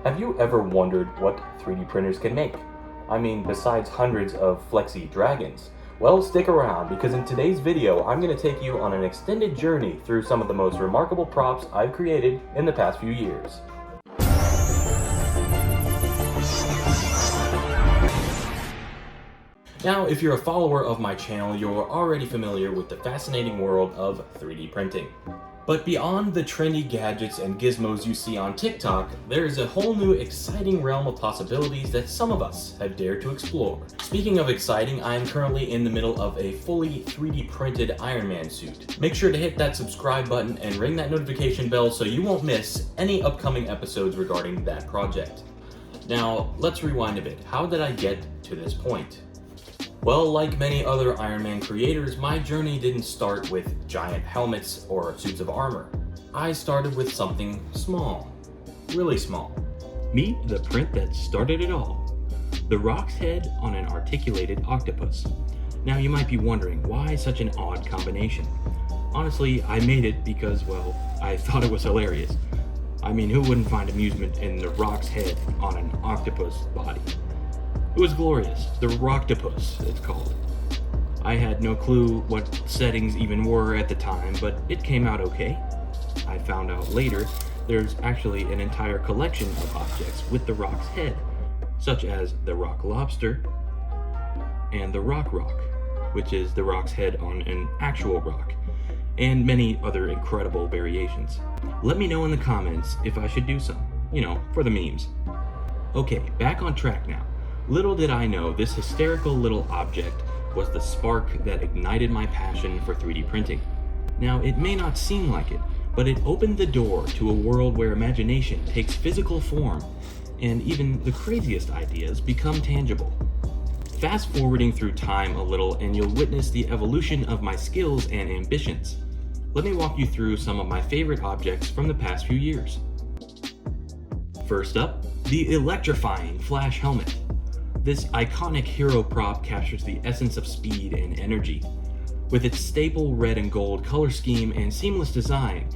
Have you ever wondered what 3D printers can make? I mean, besides hundreds of flexy dragons. Well, stick around, because in today's video, I'm going to take you on an extended journey through some of the most remarkable props I've created in the past few years. Now, if you're a follower of my channel, you're already familiar with the fascinating world of 3D printing. But beyond the trendy gadgets and gizmos you see on TikTok, there's a whole new exciting realm of possibilities that some of us have dared to explore. Speaking of exciting, I am currently in the middle of a fully 3D printed Iron Man suit. Make sure to hit that subscribe button and ring that notification bell so you won't miss any upcoming episodes regarding that project. Now, let's rewind a bit. How did I get to this point? Well, like many other Iron Man creators, my journey didn't start with giant helmets or suits of armor. I started with something small, really small. Meet the print that started it all, the Rock's head on an articulated octopus. Now you might be wondering, why such an odd combination? Honestly, I made it because, well, I thought it was hilarious. I mean, who wouldn't find amusement in the Rock's head on an octopus body? It was glorious. The Rocktopus, it's called. I had no clue what settings even were at the time, but it came out okay. I found out later there's actually an entire collection of objects with the Rock's head, such as the Rock Lobster and the Rock, which is the Rock's head on an actual rock, and many other incredible variations. Let me know in the comments if I should do some, for the memes. Okay, back on track now. Little did I know this hysterical little object was the spark that ignited my passion for 3D printing. Now, it may not seem like it, but it opened the door to a world where imagination takes physical form, and even the craziest ideas become tangible. Fast forwarding through time a little and you'll witness the evolution of my skills and ambitions. Let me walk you through some of my favorite objects from the past few years. First up, the electrifying Flash helmet. This iconic hero prop captures the essence of speed and energy. With its staple red and gold color scheme and seamless design,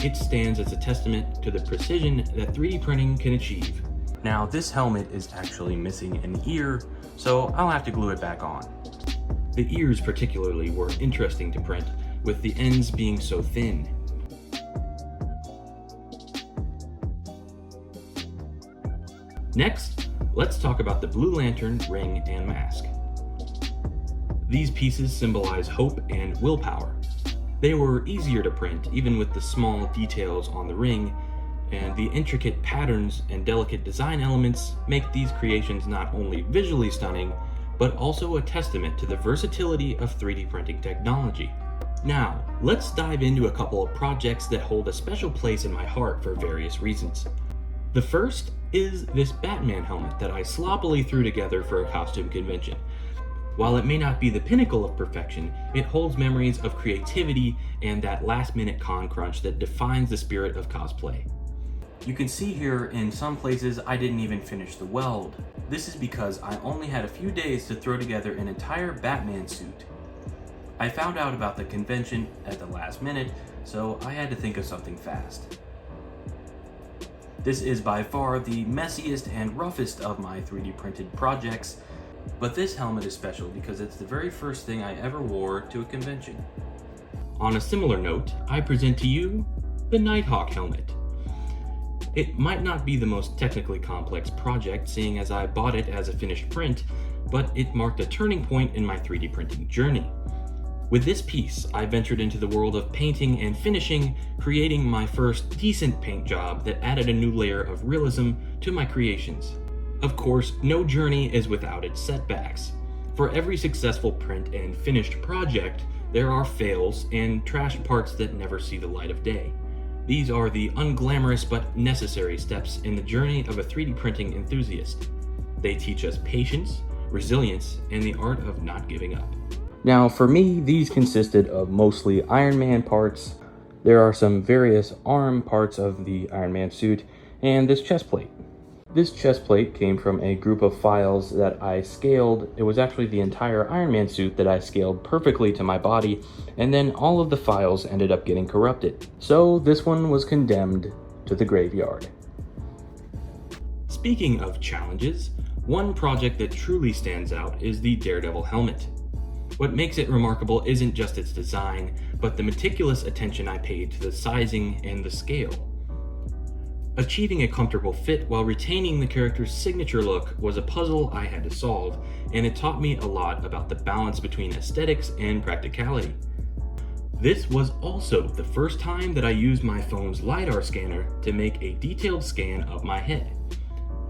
it stands as a testament to the precision that 3D printing can achieve. Now, this helmet is actually missing an ear, so I'll have to glue it back on. The ears particularly were interesting to print, with the ends being so thin. Next, let's talk about the Blue Lantern ring and mask. These pieces symbolize hope and willpower. They were easier to print, even with the small details on the ring, and the intricate patterns and delicate design elements make these creations not only visually stunning, but also a testament to the versatility of 3D printing technology. Now, let's dive into a couple of projects that hold a special place in my heart for various reasons. The first is this Batman helmet that I sloppily threw together for a costume convention. While it may not be the pinnacle of perfection, it holds memories of creativity and that last-minute con crunch that defines the spirit of cosplay. You can see here in some places I didn't even finish the weld. This is because I only had a few days to throw together an entire Batman suit. I found out about the convention at the last minute, so I had to think of something fast. This is by far the messiest and roughest of my 3D printed projects, but this helmet is special because it's the very first thing I ever wore to a convention. On a similar note, I present to you the Nighthawk helmet. It might not be the most technically complex project, seeing as I bought it as a finished print, but it marked a turning point in my 3D printing journey. With this piece, I ventured into the world of painting and finishing, creating my first decent paint job that added a new layer of realism to my creations. Of course, no journey is without its setbacks. For every successful print and finished project, there are fails and trash parts that never see the light of day. These are the unglamorous but necessary steps in the journey of a 3D printing enthusiast. They teach us patience, resilience, and the art of not giving up. Now, for me, these consisted of mostly Iron Man parts. There are some various arm parts of the Iron Man suit, and this chest plate. This chest plate came from a group of files that I scaled. It was actually the entire Iron Man suit that I scaled perfectly to my body, and then all of the files ended up getting corrupted. So this one was condemned to the graveyard. Speaking of challenges, one project that truly stands out is the Daredevil helmet. What makes it remarkable isn't just its design, but the meticulous attention I paid to the sizing and the scale. Achieving a comfortable fit while retaining the character's signature look was a puzzle I had to solve, and it taught me a lot about the balance between aesthetics and practicality. This was also the first time that I used my phone's LiDAR scanner to make a detailed scan of my head.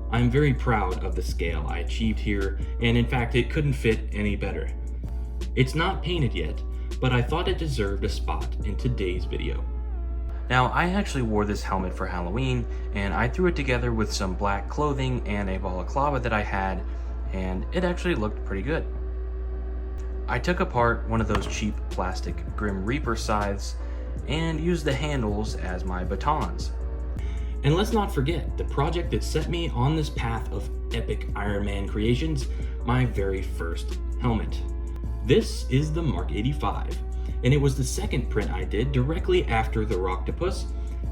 I'm very proud of the scale I achieved here, and in fact it couldn't fit any better. It's not painted yet, but I thought it deserved a spot in today's video. Now, I actually wore this helmet for Halloween, and I threw it together with some black clothing and a balaclava that I had, and it actually looked pretty good. I took apart one of those cheap plastic Grim Reaper scythes and used the handles as my batons. And let's not forget the project that set me on this path of epic Iron Man creations, my very first helmet. This is the Mark 85, and it was the second print I did directly after the Rocktopus,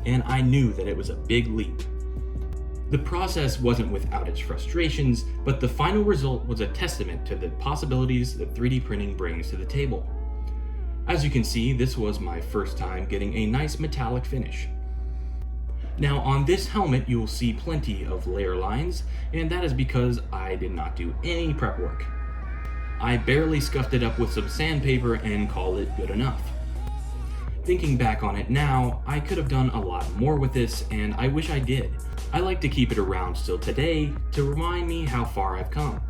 and I knew that it was a big leap. The process wasn't without its frustrations, but the final result was a testament to the possibilities that 3D printing brings to the table. As you can see, this was my first time getting a nice metallic finish. Now on this helmet you will see plenty of layer lines, and that is because I did not do any prep work. I barely scuffed it up with some sandpaper and called it good enough. Thinking back on it now, I could have done a lot more with this, and I wish I did. I like to keep it around still today to remind me how far I've come.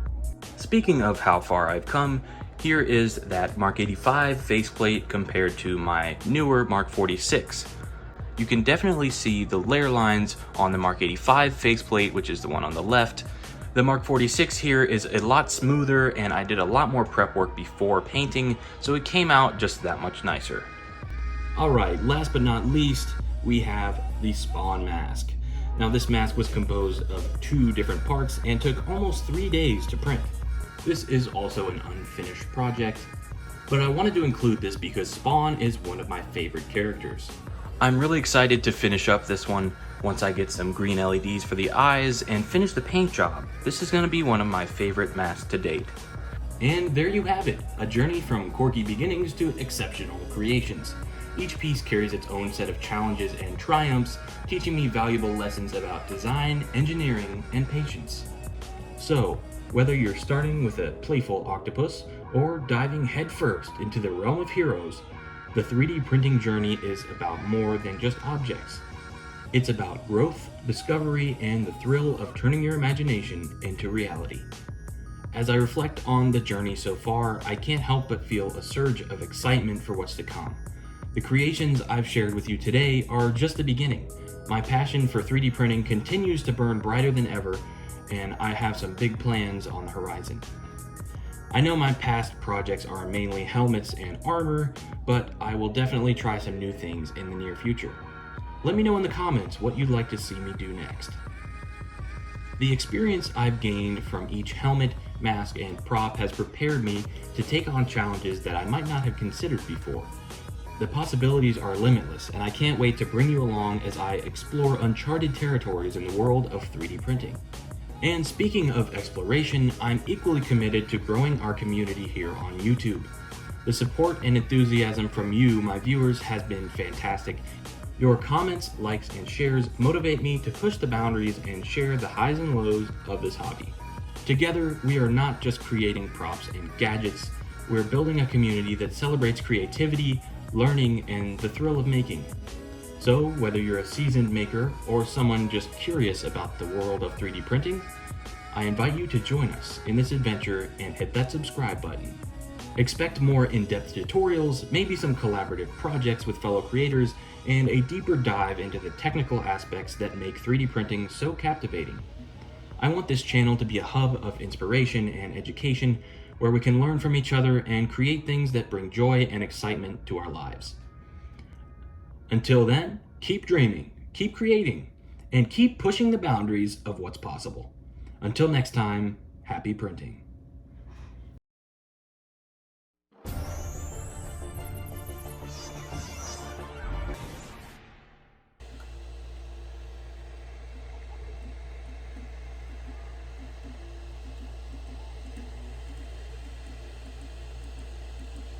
Speaking of how far I've come, here is that Mark 85 faceplate compared to my newer Mark 46. You can definitely see the layer lines on the Mark 85 faceplate, which is the one on the left. The Mark 46 here is a lot smoother, and I did a lot more prep work before painting, so it came out just that much nicer. Alright, last but not least, we have the Spawn mask. Now this mask was composed of 2 different parts and took almost 3 days to print. This is also an unfinished project, but I wanted to include this because Spawn is one of my favorite characters. I'm really excited to finish up this one once I get some green LEDs for the eyes and finish the paint job. This is going to be one of my favorite masks to date. And there you have it, a journey from quirky beginnings to exceptional creations. Each piece carries its own set of challenges and triumphs, teaching me valuable lessons about design, engineering, and patience. So, whether you're starting with a playful octopus or diving headfirst into the realm of heroes, the 3D printing journey is about more than just objects. It's about growth, discovery, and the thrill of turning your imagination into reality. As I reflect on the journey so far, I can't help but feel a surge of excitement for what's to come. The creations I've shared with you today are just the beginning. My passion for 3D printing continues to burn brighter than ever, and I have some big plans on the horizon. I know my past projects are mainly helmets and armor, but I will definitely try some new things in the near future. Let me know in the comments what you'd like to see me do next. The experience I've gained from each helmet, mask, and prop has prepared me to take on challenges that I might not have considered before. The possibilities are limitless, and I can't wait to bring you along as I explore uncharted territories in the world of 3D printing. And speaking of exploration, I'm equally committed to growing our community here on YouTube. The support and enthusiasm from you, my viewers, has been fantastic. Your comments, likes, and shares motivate me to push the boundaries and share the highs and lows of this hobby. Together, we are not just creating props and gadgets, we're building a community that celebrates creativity, learning, and the thrill of making. So, whether you're a seasoned maker or someone just curious about the world of 3D printing, I invite you to join us in this adventure and hit that subscribe button. Expect more in-depth tutorials, maybe some collaborative projects with fellow creators, and a deeper dive into the technical aspects that make 3D printing so captivating. I want this channel to be a hub of inspiration and education where we can learn from each other and create things that bring joy and excitement to our lives. Until then, keep dreaming, keep creating, and keep pushing the boundaries of what's possible. Until next time, happy printing.